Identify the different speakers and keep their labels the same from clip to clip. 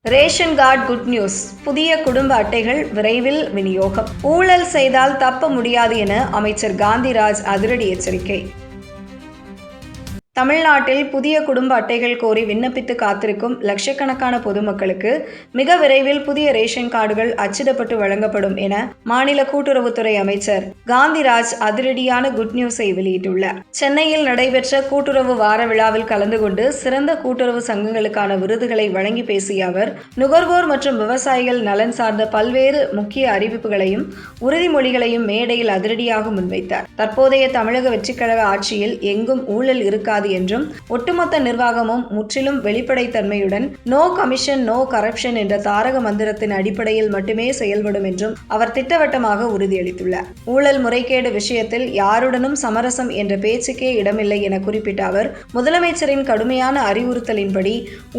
Speaker 1: Ration card good news. புதிய குடும்ப அட்டைகள் விரைவில் விநியோகம். ஊழல் செய்தால் தப்ப முடியாது என அமைச்சர் காந்திராஜ் அதிரடி எச்சரிக்கை. தமிழ்நாட்டில் புதிய குடும்ப அட்டைகள் கோரி விண்ணப்பித்து காத்திருக்கும் லட்சக்கணக்கான பொதுமக்களுக்கு மிக விரைவில் புதிய ரேஷன் கார்டுகள் அச்சிடப்பட்டு வழங்கப்படும் என மாநில கூட்டுறவுத்துறை அமைச்சர் காந்திராஜ் அதிரடியான குட் நியூஸை வெளியிட்டுள்ளார். சென்னையில் நடைபெற்ற கூட்டுறவு வார விழாவில் கலந்து கொண்டு சிறந்த கூட்டுறவு சங்கங்களுக்கான விருதுகளை வழங்கி பேசிய அவர், நுகர்வோர் மற்றும் விவசாயிகள் நலன் சார்ந்த பல்வேறு முக்கிய அறிவிப்புகளையும் உறுதிமொழிகளையும் மேடையில் அதிரடியாக முன்வைத்தார். தற்போதைய தமிழக வெற்றிக்கழக ஆட்சியில் எங்கும் ஊழல் இருக்காது என்றும் ஒட்டுமொத்த நிர்வாகமும் முற்றிலும் வெளிப்படைத்தன்மையுடன் நோ கமிஷன் நோ கரப்ஷன் என்ற தாரக மந்திரத்தின் அடிப்படையில் மட்டுமே செயல்படும் என்றும் அவர் திட்டவட்டமாக உறுதியளித்துள்ளார். ஊழல் முறைகேடு விஷயத்தில் யாருடனும் சமரசம் என்ற பேச்சுக்கே இடமில்லை என குறிப்பிட்ட அவர், முதலமைச்சரின் கடுமையான அறிவுறுத்தலின்படி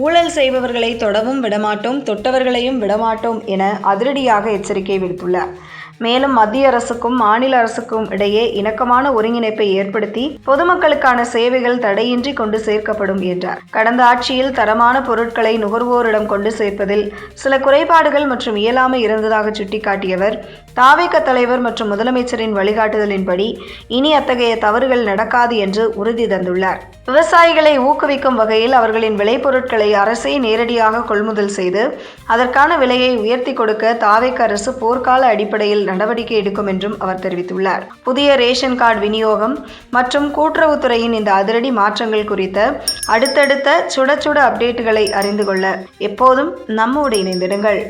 Speaker 1: ஊழல் செய்பவர்களை தொடவும் விடமாட்டோம், தொட்டவர்களையும் விடமாட்டோம் என அதிரடியாக எச்சரிக்கை விடுத்துள்ளார். மேலும் மத்திய அரசுக்கும் மாநில அரசுக்கும் இடையே இணக்கமான ஒருங்கிணைப்பை ஏற்படுத்தி பொதுமக்களுக்கான சேவைகள் தடையின்றி கொண்டு சேர்க்கப்படும் என்றார். கடந்த ஆட்சியில் தரமான பொருட்களை நுகர்வோரிடம் கொண்டு சேர்ப்பதில் சில குறைபாடுகள் மற்றும் இயலாமை இருந்ததாக சுட்டிக்காட்டியவர், தாவேக தலைவர் மற்றும் முதலமைச்சரின் வழிகாட்டுதலின்படி இனி அத்தகைய தவறுகள் நடக்காது என்று உறுதி தந்துள்ளார். விவசாயிகளை ஊக்குவிக்கும் வகையில் அவர்களின் விளைபொருட்களை அரசே நேரடியாக கொள்முதல் செய்து அதற்கான விலையை உயர்த்தி கொடுக்க தாவேக அரசு போர்க்கால அடிப்படையில் நடவடிக்கை எடுக்கும் என்றும் அவர் தெரிவித்துள்ளார். புதிய ரேஷன் கார்டு விநியோகம் மற்றும் கூட்டுறவுத்துறையின் இந்த அதிரடி மாற்றங்கள் குறித்த அடுத்தடுத்த சுட சுட அப்டேட்டுகளை அறிந்து கொள்ள எப்போதும் நம்மோடு இணைந்திடுங்கள்.